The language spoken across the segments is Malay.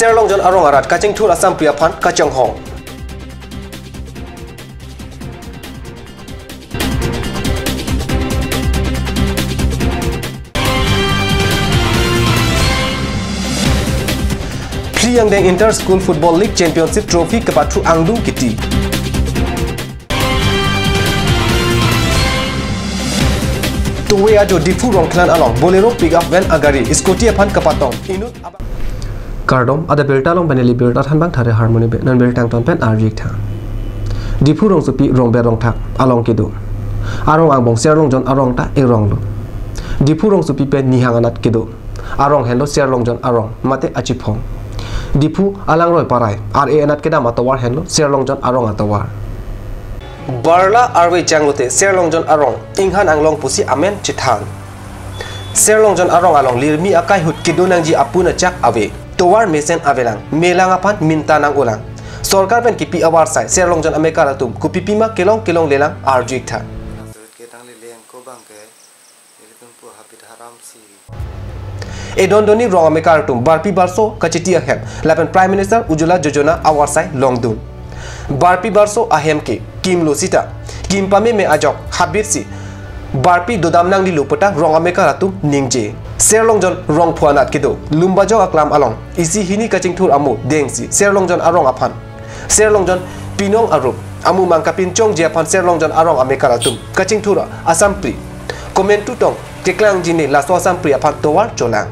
Serlong John Arong Arat Kaching Thur Assam Priyapan Kachang Hong. Yang Inter School Football League Championship Trophy Kepatru Angdung Kiti. Tuwe ajo difu rongklan along Bolero pick up van agari Scotty apan Kepatong. Inut Kardom ada belta long beneli belta than bang thare harmony be nan beltang ton pen arjik tha. Difu rong supi rong be rong thak along kidu. Arong angbong serlong jon arong ta e rong lu. Difu rong supi pen nihanganat kidu. Arong hendo serlong jon arong mate achipong. Dipu alang roy parai RA anat keda matawar henlo Serlong John Arong atawar Barla arwe janglote Serlong John Arong inghan anglong pusi amen chithan Serlong John Arong along lirmi akai hut kidunang ji apuna chak awe towar mesen avelang melang apan minta nang ulang Sorkar pen kipi awar sai Serlong John Amerika ratum kupipima kelong lelang arjik tha Edondoni rong Amerika tum Barpi Barso kacitia hem lapan Prime Minister Ujjwala Jojona awarsai longdun Barpi Barso ahem ke Kim Lusita Kim pame me ajok habit si Barpi dodamnang di lupota rong Amerika ratum ningje Serlong John rong phuanat kido lumbajok aklam along isi hini kacing thur amu dengsi Serlong John arong apan Serlong John pinong arup amu mangkapin chong je apan Serlong John arong Amerika ratum kacing thur asam pri komen tutong teklang jini laso asam pri apan towar cholang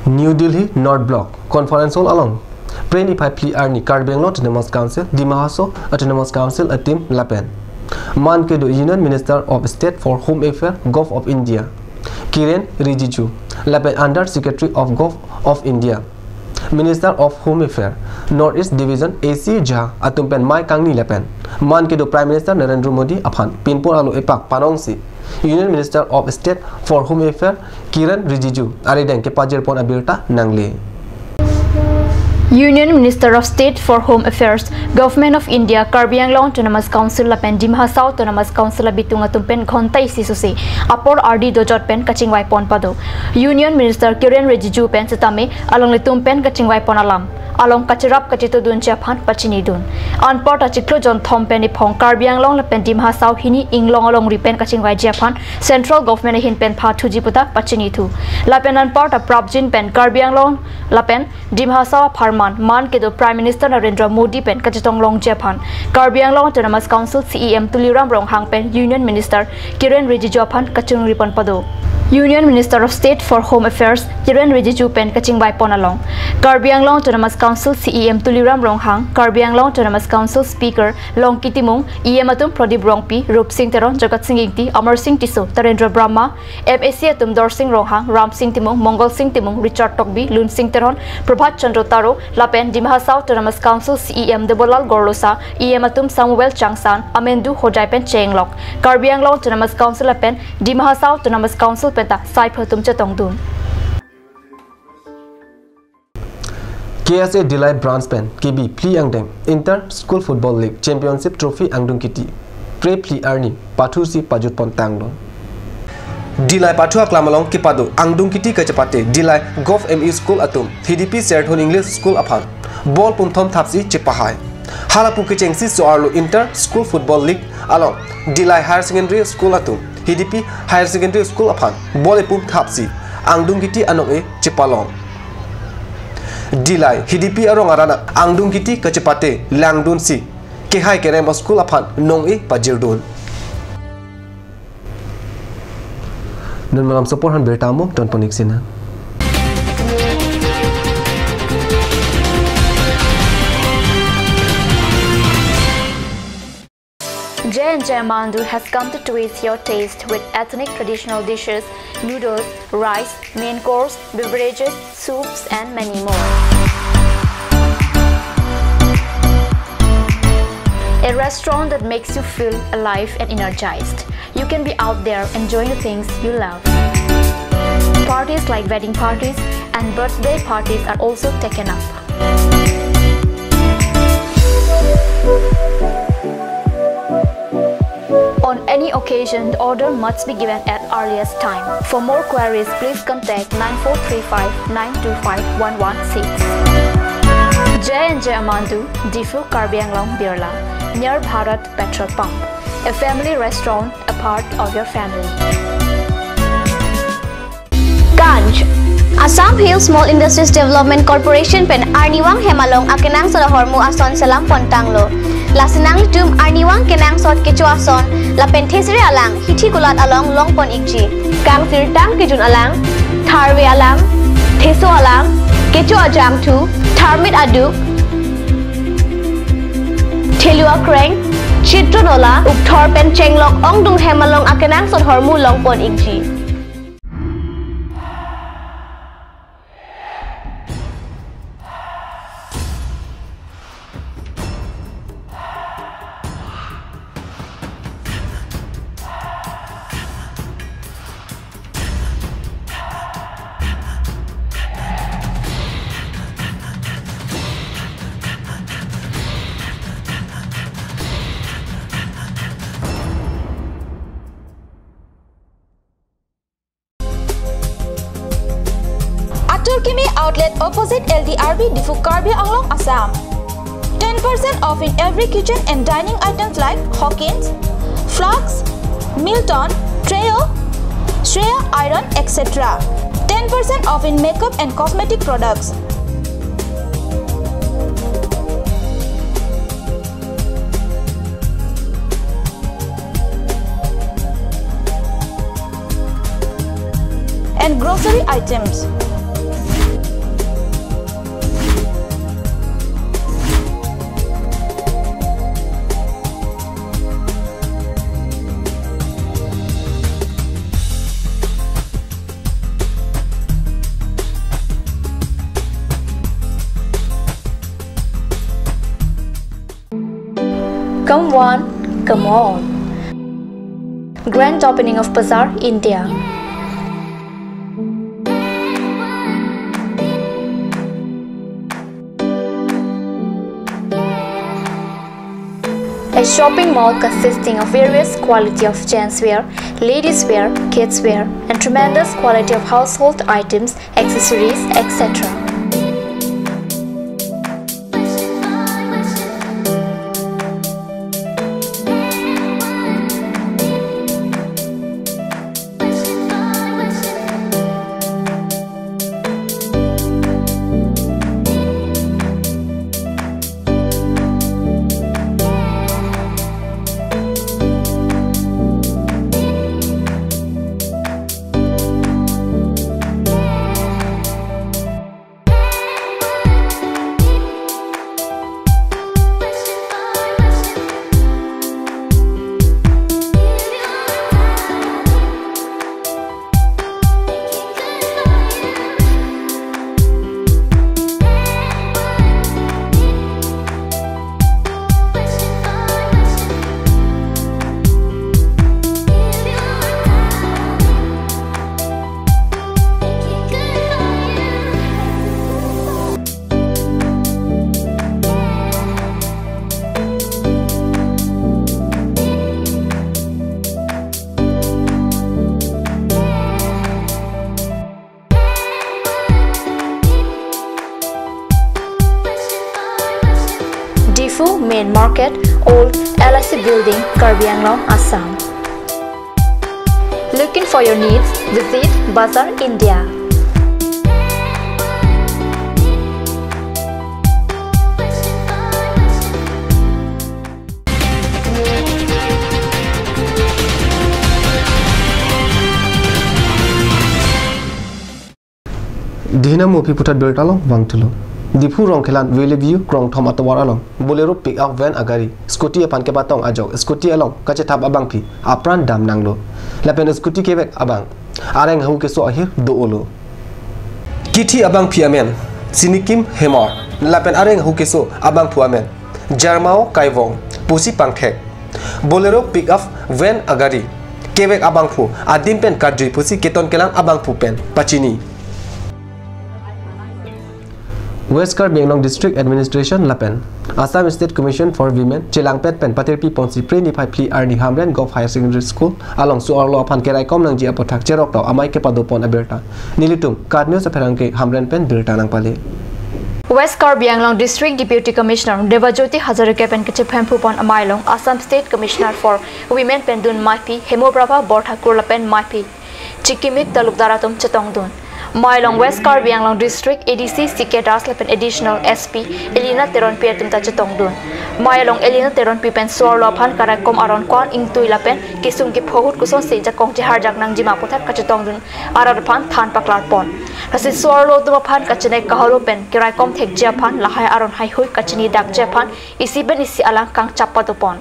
New Delhi North Block Conference Hall along Preni Pai Pli Arni Karbiang Autonomous Council Dimahaso Autonomous Council Atim Lapen Man Kedo Union Minister of State for Home Affairs Gulf of India Kiren Rijiju Lapen Under Secretary of Gulf of India Minister of Home Affairs Northeast Division AC Jha Atumpen Mai Kangni Lapen Man Kedo Prime Minister Narendra Modi Aphan Pinpur Alu Epak Panongsi Union Minister of State for Home Affairs Kiren Rijiju Arideng ke Pajer Pon Abirta Nangle Union Minister of State for Home Affairs Government of India Karbi Anglong Autonomous Council Lapen Dimahasau Autonomous Council Bitunga Tumpen Khontai Sisuse Apor RD Dojot Pen Kachingwai Pon Pado Union Minister Kiren Rijiju Pen Setame Along Litumpen Kachingwai Pon Alam Along Kachirap Kachito Dun Japan Pachini Dun Anport Achiklo John Tom Pen Ipong Karbi Anglong Lapen Dimahasau Hini Inglong Along Ripen Kachingwai Japan Central Government Hin Pen Pa Tujiputa Pachini Tu Lapen Anport Prabjin Pen Karbi Anglong Lapen Dimahasau Parma Man Kedo Prime Minister Narendra Modi Pen Kachitong Long Japan Karbi Anglong Autonomous Council CEM Tuliram Rong Hang Pen Union Minister Kiren Rijiju Pan Kachung Ripon Pado Union Minister of State for Home Affairs Kiren Rijiju Pen Kachingbai Ponalong Karbi Anglong Autonomous Council CEM Tuliram Rong Hang Karbi Anglong Autonomous Council Speaker Long Kitimung Atum Pradip Rongpi Rup Singh Teron Jagat Singh Ingti Amar Singh Tiso Tarendra Brahma MAC Atum Dor Singh Rong Hang Ram Singh Timung Mongol Singh Timung Richard Tokbi Lun Singh Teron Prabhat Chandra Taro Lapen Dimahasau Autonomous Council CEM Debolal Gorlosa Atum Samuel Changsan Amendu Hodaipen Chenglok Karbi Anglong Autonomous Council Lapen Dimahasau Autonomous Council Penta Sai Phatum Chatongdun KSA Delight Branch Pen KB Pli Angdeng Inter School Football League Championship Trophy Angdung Kiti Pre Pli Arni Pathusi Pajut Pon Tanglong Dilai Pathua Klamalong Kipado Angdung Kiti Kachapate Dilai Gov ME School Atum HDP Serthon English School Aphan Ball Punthom Thapsi Chipahai Halapu Kichengsi Soarlo Inter School Football League along Dilai Higher Secondary School Atum HDP Higher Secondary School Aphan Ball Pum Thapsi Angdung Kiti Anong E Chipalong Dilai HDP Arong Arana Angdung Kiti Kachapate Langdun Si Kehai Kerema School Aphan Nong E Pajirdun Nun malam seporhan bertamu dan poniksina. J&J Mandu has come to twist your taste with ethnic traditional dishes, noodles, rice, main course, beverages, soups and many more. A restaurant that makes you feel alive and energized. You can be out there enjoying the things you love. Parties like wedding parties and birthday parties are also taken up. On any occasion, the order must be given at earliest time. For more queries, please contact 9435-925-116. J&J Amandu, Diffu Karbi Anglong Birla, near Bharat Petrol Pump. A family restaurant, a part of your family. Ganj Assam Hill Small Industries Development Corporation pen Arniwang Hemalong akenang sa hormu ason salam pontanglo. Lasinang tum Arniwang kenang sot kecu ason la penthesri alang hithi kulat along longpon ikji. Kang sirtang kijun alang tharwe alang theso alang kecu ajam tu tharmit adu thelua kreng Chitronola ukthor pen chenglok ongdung hemalong akenang sot hormu longpon ikji. Turkimi outlet opposite LDRB Diffu Karbi Anglong Assam. 10% off in every kitchen and dining items like Hawkins, Flax, Milton, Trail, Shreya Iron, etc. 10% off in makeup and cosmetic products. And grocery items. Come one, come all. Grand opening of Bazaar, India. A shopping mall consisting of various quality of gents wear, ladies wear, kids wear, and tremendous quality of household items, accessories, etc. Diffu Main Market, Old LIC Building, Karbi Anglong, Assam. Looking for your needs? Visit Bazaar, India. Dina Mopi putat bertalong wangtulo. Diffu Rongkhelan Valley View Krong Thom Atawar along Bolero pick up van agari Scooty apan ke patong ajau Scooty along kache thap abang pi apran dam nanglo lapen Scooty kebek abang areng hu ke so ahir do olo kiti abang pi amen sinikim hemor lapen areng hu ke so abang pu amen jarmao kaivong pusi pangthek Bolero pick up van agari kebek abang pu adim pen kadri pusi keton kelang abang pu pen pachini West Karbi Anglong District Administration Lapen Assam State Commission for Women Chilangpet Pen Patirpi Ponsi Preni Pai Pli Arni Hamren Gov Higher Secondary School along su orlo phan kerai kom nang ji apothak cherok taw amai ke padopon aberta nilitum card news apherangke Hamren Pen bilta nang pale West Karbi Anglong District Deputy Commissioner Devajyoti Hazarike Pen Kiche Phempupon Amailong Assam State Commissioner for Women Pendun Maipi Hemoprabha Borthakur Lapen Maipi Chikimik Talukdaratum Chetongdun Mailong West Karbi Anglong District ADC CK Das Lapen Additional SP Elina Teron Piertum Tachetongdun Mailong Elina Teron Pipen Suarlo Phan Karakom Aron Kwan Ingtui Lapen Kisum Ki Phohut Kuson Se Jakong Jiharjak Nang Jima Pothak Kachetongdun Arar Phan Than Paklar Pon Kasi Suarlo Tuma Phan Kachene Kahalo Pen Kiraikom Thek Japan Lahai Aron Hai Hui Kachini Dak Japan Isiben Isi Alang Kang Chapatupon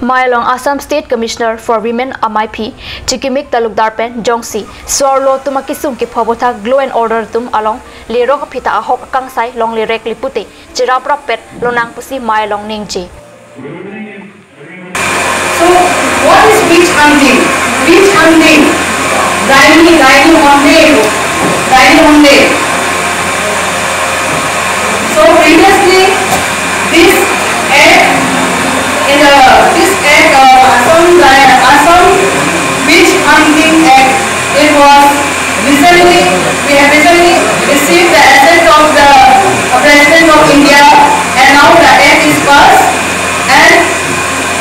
Mailong Assam State Commissioner for Women MIP Chikimik Talukdar Pen Jongsi Suarlo Tuma Kisum Ki Phobotha Glow and Order Tum Along Lirok Pita Ahok Kangsai Long Lirek Liputi Chirapra Pet Lonang Pusi Mailong Ningji. So what is witch hunting? Witch hunting. Dining one day. So previously this Assam Witch Hunting Act, it was we have recently received the assent of the President of India, and now the act is passed, and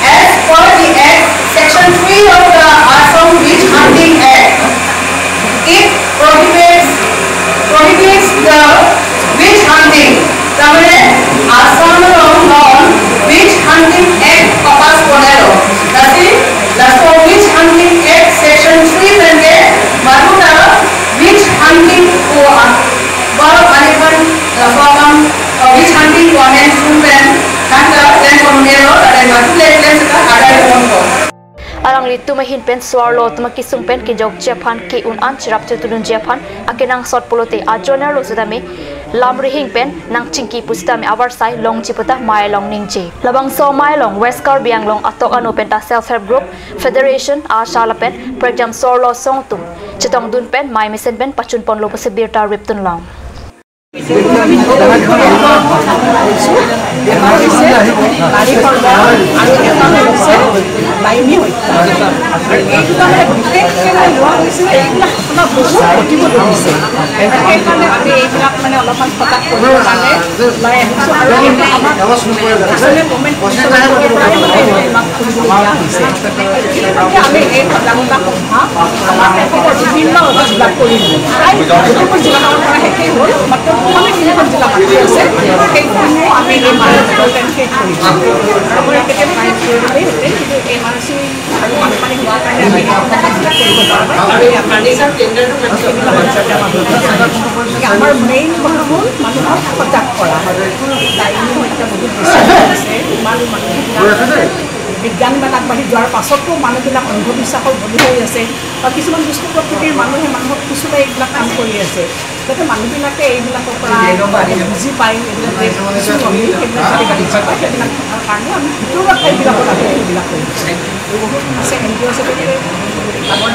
as per the act, section 3 of the Assam Witch Hunting Act, it prohibits the witch hunting. Tamare Assam law Witch Hunting Act pass kodero. Lasto Witch Hunting Act section 3 pende maruta witch hunting ko baro anipan program witch hunting ko amen supen kanta then komero ada matule then suka ada konko. Alang litu mahin pen Suarlo Tuma Kisum Pen Ki Jok Japan Ki Un An Chirap Tudun Japan Akenang Sot Polote Ajoner Losudame Lamri Hing Pen Nang Chingki Pustame Avarsai Long Chiputa Mailong Ningji Labang So Mailong West Karbi Anglong Atok Anu Penta Self Help Group Federation Ashala Pen Program Sorlo Songtum Chitong Dun Pen Mai Misen Pen Pachun Pon Lopo Sibirta Riptun Long আমাৰ মেইন কথা হ'ল মানুহক সজাগ কৰা বিজ্ঞানবিলাক আগবাঢ়ি যোৱাৰ পাছতো মানুহবিলাক অন্ধবিশ্বাসৰ বলি হৈ আছে বা কিছুমান দুষ্ট প্ৰকৃতিৰ মানুহে মানুহক পিছলৈ এইবিলাক কাম কৰি আছে যাতে মানুহবিলাকে এইবিলাকৰ পৰা বুজি পায় এইবিলাক কাৰণে আমি ভিতৰুৱা ঠাইবিলাকত এইবিলাক কৰিছোঁ বহুত আছে NGO চেক্ৰেটাৰী ডাঙৰ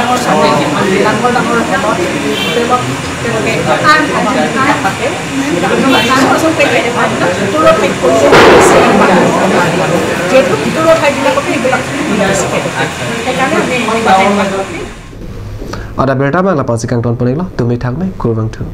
Ada berita bang lapan si kang tuan peninglah tumit hang me kurang tu.